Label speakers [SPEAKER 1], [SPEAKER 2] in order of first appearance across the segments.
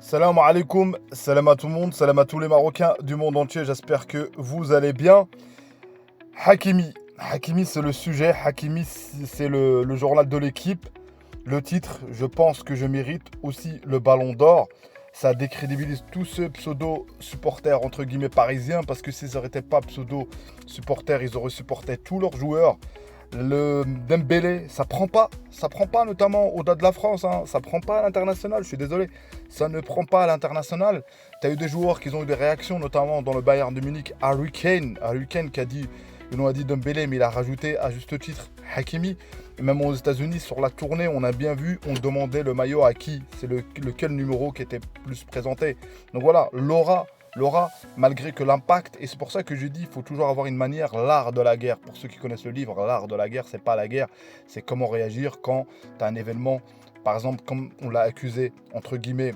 [SPEAKER 1] Salam alaikum, salam à tout le monde, salam à tous les Marocains du monde entier, j'espère que vous allez bien. Hakimi, Hakimi c'est le sujet, Hakimi c'est le journal de l'équipe. Le titre, je pense que je mérite aussi le ballon d'or. Ça décrédibilise tous ceux pseudo-supporters entre guillemets parisiens parce que s'ils n'auraient pas pseudo-supporters, ils auraient supporté tous leurs joueurs. Le Dembélé, ça prend pas notamment au-delà de la France, hein, ça prend pas à l'international, je suis désolé, ça ne prend pas à l'international. Tu as eu des joueurs qui ont eu des réactions, notamment dans le Bayern de Munich, Harry Kane qui a dit, on a dit Dembélé, mais il a rajouté à juste titre Hakimi. Et même aux États-Unis, sur la tournée, on a bien vu, on demandait le maillot à qui, c'est lequel numéro qui était plus présenté. Donc voilà, l'aura, malgré que l'impact, et c'est pour ça que je dis, il faut toujours avoir une manière, l'art de la guerre. Pour ceux qui connaissent le livre, l'art de la guerre, c'est pas la guerre, c'est comment réagir quand tu as un événement, par exemple, comme on l'a accusé, entre guillemets,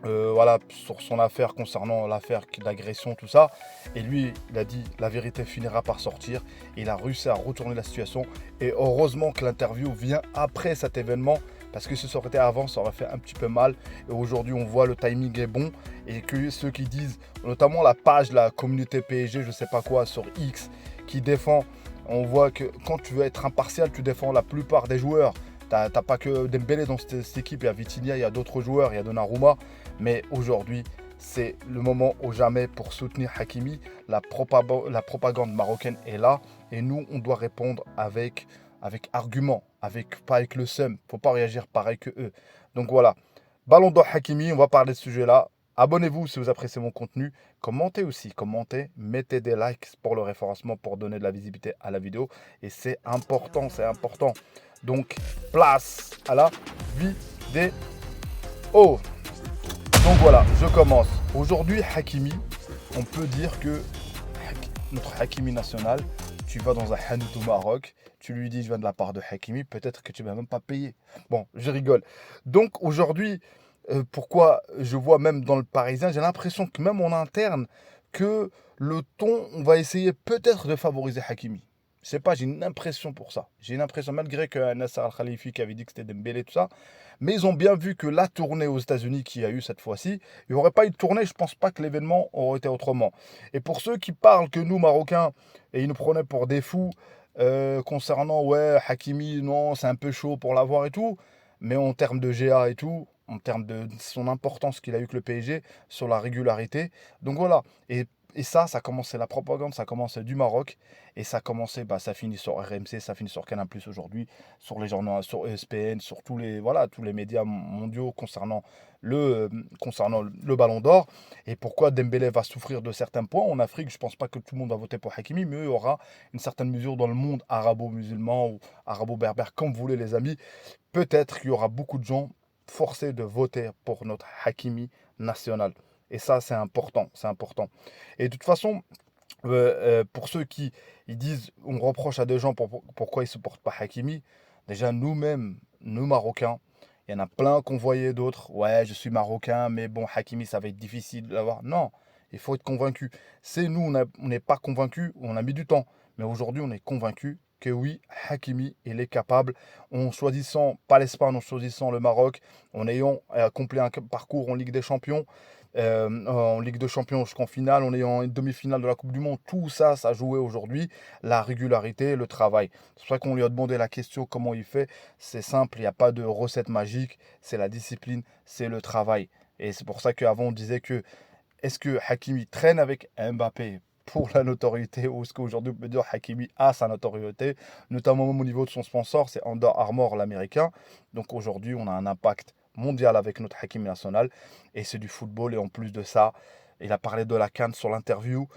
[SPEAKER 1] voilà, sur son affaire concernant l'affaire d'agression, tout ça. Et lui, il a dit, la vérité finira par sortir. Et il a réussi à retourner la situation. Et heureusement que l'interview vient après cet événement. Parce que si ça aurait été avant, ça aurait fait un petit peu mal. Et aujourd'hui, on voit le timing est bon. Et que ceux qui disent, notamment la page, la communauté PSG, je sais pas quoi, sur X, qui défend, on voit que quand tu veux être impartial, tu défends la plupart des joueurs. T'as pas que Dembélé dans cette équipe, il y a Vitinha, il y a d'autres joueurs, il y a Donnarumma. Mais aujourd'hui, c'est le moment ou jamais pour soutenir Hakimi. La propagande marocaine est là. Et nous, on doit répondre avec argument, pas avec le seum. Faut pas réagir pareil que eux. Donc voilà. Ballon d'or Hakimi, on va parler de ce sujet-là. Abonnez-vous si vous appréciez mon contenu. Commentez aussi, commentez, mettez des likes pour le référencement, pour donner de la visibilité à la vidéo. Et c'est important, c'est important. Donc, place à la vidéo. Donc voilà, je commence. Aujourd'hui, Hakimi, on peut dire que notre Hakimi national, tu vas dans un hanout au Maroc, tu lui dis je viens de la part de Hakimi, peut-être que tu ne vas même pas payer. Bon, je rigole. Donc aujourd'hui, pourquoi je vois même dans le Parisien, j'ai l'impression que même en interne, que le ton, on va essayer peut-être de favoriser Hakimi. Je sais pas, j'ai une impression pour ça. J'ai une impression, malgré que Nasser Al-Khalifi qui avait dit que c'était Dembélé, tout ça, mais ils ont bien vu que la tournée aux États-Unis qu'il y a eu cette fois-ci, il n'y aurait pas eu de tournée, je ne pense pas que l'événement aurait été autrement. Et pour ceux qui parlent que nous, Marocains, et ils nous prenaient pour des fous concernant, ouais, Hakimi, non, c'est un peu chaud pour l'avoir et tout, mais en termes de GA et tout, en termes de son importance qu'il a eu que le PSG, sur la régularité. Donc voilà. Et ça a commencé, la propagande, ça a commencé du Maroc. Et ça a commencé, bah, ça finit sur RMC, ça finit sur Canal+ aujourd'hui, sur les journaux, sur ESPN, sur tous les médias mondiaux concernant le Ballon d'Or. Et pourquoi Dembélé va souffrir de certains points. En Afrique, je ne pense pas que tout le monde va voter pour Hakimi, mais il y aura une certaine mesure dans le monde arabo-musulman ou arabo-berbère, comme vous voulez les amis. Peut-être qu'il y aura beaucoup de gens forcés de voter pour notre Hakimi national. Et ça, c'est important, c'est important. Et de toute façon, pour ceux qui ils disent, on reproche à des gens pourquoi ils ne supportent pas Hakimi, déjà nous-mêmes, nous Marocains, il y en a plein qu'on voyait d'autres. Ouais, je suis Marocain, mais bon, Hakimi, ça va être difficile de l'avoir. Non, il faut être convaincu. C'est nous, on n'est pas convaincus, on a mis du temps. Mais aujourd'hui, on est convaincu que oui, Hakimi, il est capable, en choisissant pas l'Espagne, en choisissant le Maroc, en ayant accompli un parcours en Ligue des Champions, en Ligue de Champions jusqu'en finale, on est en demi-finale de la Coupe du Monde. Tout ça, ça a joué aujourd'hui. La régularité, le travail. C'est pour ça qu'on lui a demandé la question comment il fait. C'est simple, il n'y a pas de recette magique. C'est la discipline, c'est le travail. Et c'est pour ça qu'avant on disait que est-ce que Hakimi traîne avec Mbappé pour la notoriété ou est-ce qu'aujourd'hui on peut dire Hakimi a sa notoriété, notamment au niveau de son sponsor, c'est Under Armour l'américain. Donc aujourd'hui on a un impact mondial avec notre Hakimi national et c'est du football et en plus de ça, il a parlé de la CAN sur l'interview.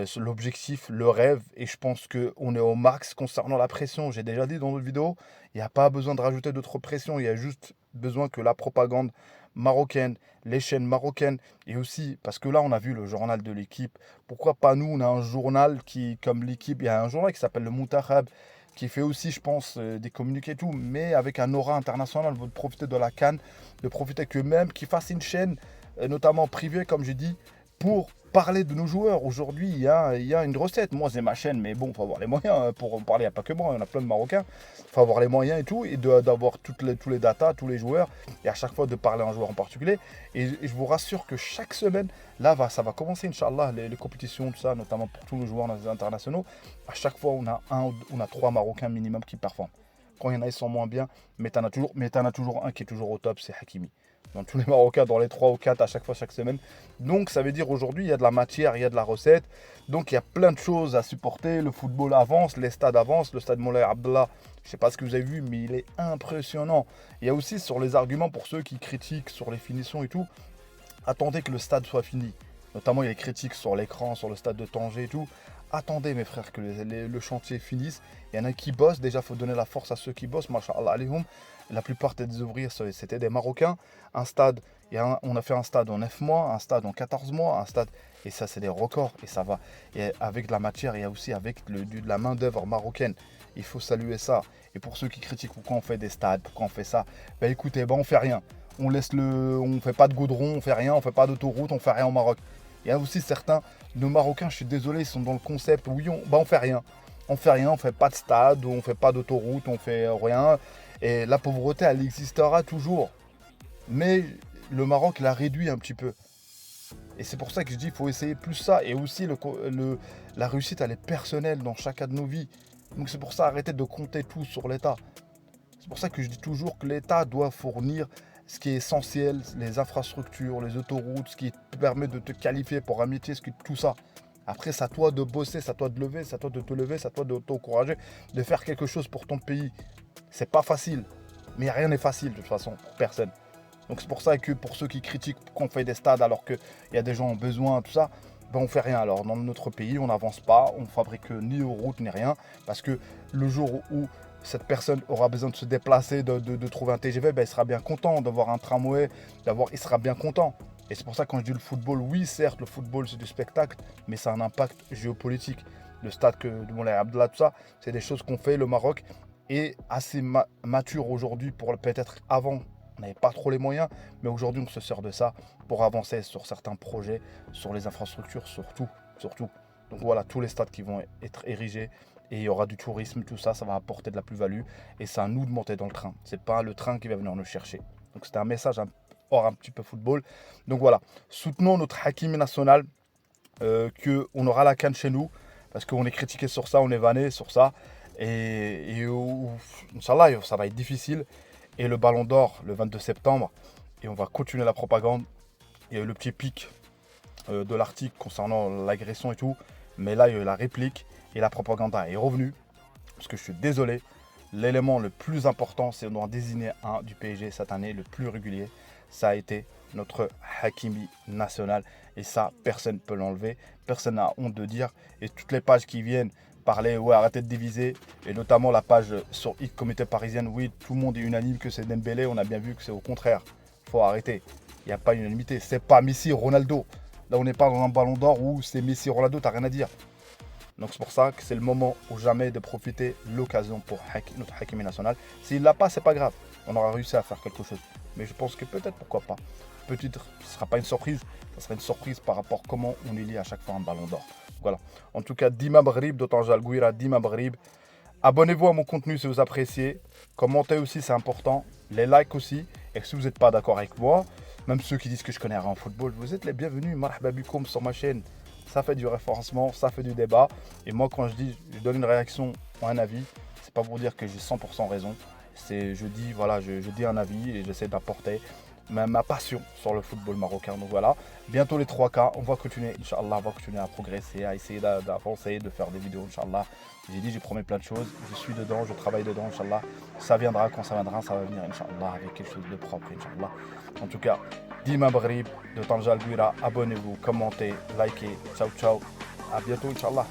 [SPEAKER 1] Sur l'objectif, le rêve, et je pense qu'on est au max concernant la pression. J'ai déjà dit dans d'autres vidéos, il n'y a pas besoin de rajouter d'autres pressions, il y a juste besoin que la propagande marocaine, les chaînes marocaines, et aussi, parce que là on a vu le journal de l'équipe, pourquoi pas nous, on a un journal qui, comme l'équipe, il y a un journal qui s'appelle le Moutahab, qui fait aussi, je pense, des communiqués et tout, mais avec un aura international, de profiter de la CAN, de profiter que même, qui fasse une chaîne, notamment privée, comme j'ai dit, pour parler de nos joueurs. Aujourd'hui, il y a une recette. Moi, c'est ma chaîne, mais bon, il faut avoir les moyens pour en parler. Il n'y a pas que moi, il y en a plein de Marocains. Il faut avoir les moyens et tout, et d'avoir tous les datas, tous les joueurs, et à chaque fois de parler à un joueur en particulier. Et je vous rassure que chaque semaine, là, ça va commencer, Inch'Allah, les compétitions, tout ça, notamment pour tous nos joueurs internationaux. À chaque fois, on a 3 Marocains minimum qui performent. Quand il y en a, ils sont moins bien, mais t'en as toujours un qui est toujours au top, c'est Hakimi. Dans tous les Marocains, dans les 3 ou 4 à chaque fois, chaque semaine. Donc ça veut dire aujourd'hui, il y a de la matière, il y a de la recette. Donc il y a plein de choses à supporter. Le football avance, les stades avancent. Le stade Moulay Abdallah, je ne sais pas ce que vous avez vu, mais il est impressionnant. Il y a aussi sur les arguments pour ceux qui critiquent sur les finitions et tout. Attendez que le stade soit fini. Notamment, il y a les critiques sur l'écran, sur le stade de Tanger et tout. Attendez, mes frères, que le chantier finisse. Il y en a qui bossent. Déjà, il faut donner la force à ceux qui bossent. Masha'Allah alayhum. La plupart des ouvriers, c'était des Marocains. Un stade, on a fait un stade en 9 mois, un stade en 14 mois, un stade. Et ça, c'est des records. Et ça va. Et avec de la matière, il y a aussi avec de la main-d'œuvre marocaine. Il faut saluer ça. Et pour ceux qui critiquent pourquoi on fait des stades, pourquoi on fait ça, ben écoutez, on fait rien. On fait pas de goudron, on fait rien, on fait pas d'autoroute, on fait rien au Maroc. Il y a aussi certains, nos Marocains, je suis désolé, ils sont dans le concept, oui, on fait rien. On fait rien, on fait pas de stade, on fait pas d'autoroute, on fait rien. Et la pauvreté, elle existera toujours. Mais le Maroc l'a réduit un petit peu. Et c'est pour ça que je dis qu'il faut essayer plus ça. Et aussi, la réussite, elle est personnelle dans chacun de nos vies. Donc c'est pour ça, arrêtez de compter tout sur l'État. C'est pour ça que je dis toujours que l'État doit fournir ce qui est essentiel, les infrastructures, les autoroutes, ce qui te permet de te qualifier pour un métier, tout ça. Après, c'est à toi de bosser, c'est à toi de lever, c'est à toi de te lever, c'est à toi de t'encourager, de faire quelque chose pour ton pays. C'est pas facile, mais rien n'est facile de toute façon, pour personne. Donc c'est pour ça que pour ceux qui critiquent qu'on fait des stades alors qu'il y a des gens en besoin, tout ça, on fait rien. Alors dans notre pays, on n'avance pas, on fabrique ni aux routes ni rien, parce que le jour où cette personne aura besoin de se déplacer, de trouver un TGV, il sera bien content d'avoir un tramway, il sera bien content. Et c'est pour ça que quand je dis le football, oui certes le football c'est du spectacle, mais ça a un impact géopolitique. Le stade de Moulay Abdallah, tout ça, c'est des choses qu'on fait. Le Maroc est assez mature aujourd'hui pour peut-être avant. On n'avait pas trop les moyens, mais aujourd'hui on se sert de ça pour avancer sur certains projets, sur les infrastructures, surtout. Donc voilà, tous les stades qui vont être érigés, et il y aura du tourisme, tout ça, ça va apporter de la plus-value, et c'est à nous de monter dans le train. C'est pas le train qui va venir nous chercher. Donc c'était un message hors un petit peu football. Donc voilà, soutenons notre Hakimi national, qu'on aura la CAN chez nous, parce qu'on est critiqué sur ça, on est vanné sur ça, et Inch'Allah, ça va être difficile. Et le Ballon d'Or le 22 septembre, et on va continuer la propagande. Il y a eu le petit pic de l'article concernant l'agression et tout, mais là il y a eu la réplique et la propagande est revenue, parce que je suis désolé, l'élément le plus important, c'est d'en désigner un du PSG cette année, le plus régulier, ça a été notre Hakimi national, et ça personne ne peut l'enlever, personne n'a honte de dire, et toutes les pages qui viennent parler, ouais, arrêtez de diviser, et notamment la page sur X Comité Parisienne, oui, tout le monde est unanime que c'est Dembélé, on a bien vu que c'est au contraire, faut arrêter, il n'y a pas unanimité, c'est pas Messi, Ronaldo, là on n'est pas dans un Ballon d'Or où c'est Messi, Ronaldo, t'as rien à dire. Donc c'est pour ça que c'est le moment ou jamais de profiter l'occasion pour notre Hakimi national. S'il l'a pas, c'est pas grave, on aura réussi à faire quelque chose, mais je pense que peut-être, pourquoi pas, peut-être ce ne sera pas une surprise, ça sera une surprise par rapport à comment on élit à chaque fois un Ballon d'Or. Voilà. En tout cas, Dima Brib de Tanger Al-Gouira, Dima Brib. Abonnez-vous à mon contenu si vous appréciez. Commentez aussi, c'est important. Les likes aussi. Et si vous n'êtes pas d'accord avec moi, même ceux qui disent que je connais rien en football, vous êtes les bienvenus. Marhaba bikoum sur ma chaîne. Ça fait du référencement, ça fait du débat. Et moi, quand je donne une réaction ou un avis, c'est pas pour dire que j'ai 100% raison. Je dis un avis et j'essaie d'apporter ma passion sur le football marocain. Donc voilà, bientôt les 3K, on va continuer, Inch'Allah, on va continuer à progresser, à essayer d'avancer, de faire des vidéos, Inch'Allah. Je promets plein de choses, je suis dedans, je travaille dedans, Inch'Allah. Ça viendra quand ça viendra, ça va venir, Inch'Allah, avec quelque chose de propre, Inch'Allah. En tout cas, Dima Brib de Tanger Al-Gouira, abonnez-vous, commentez, likez, ciao ciao, à bientôt, Inch'Allah.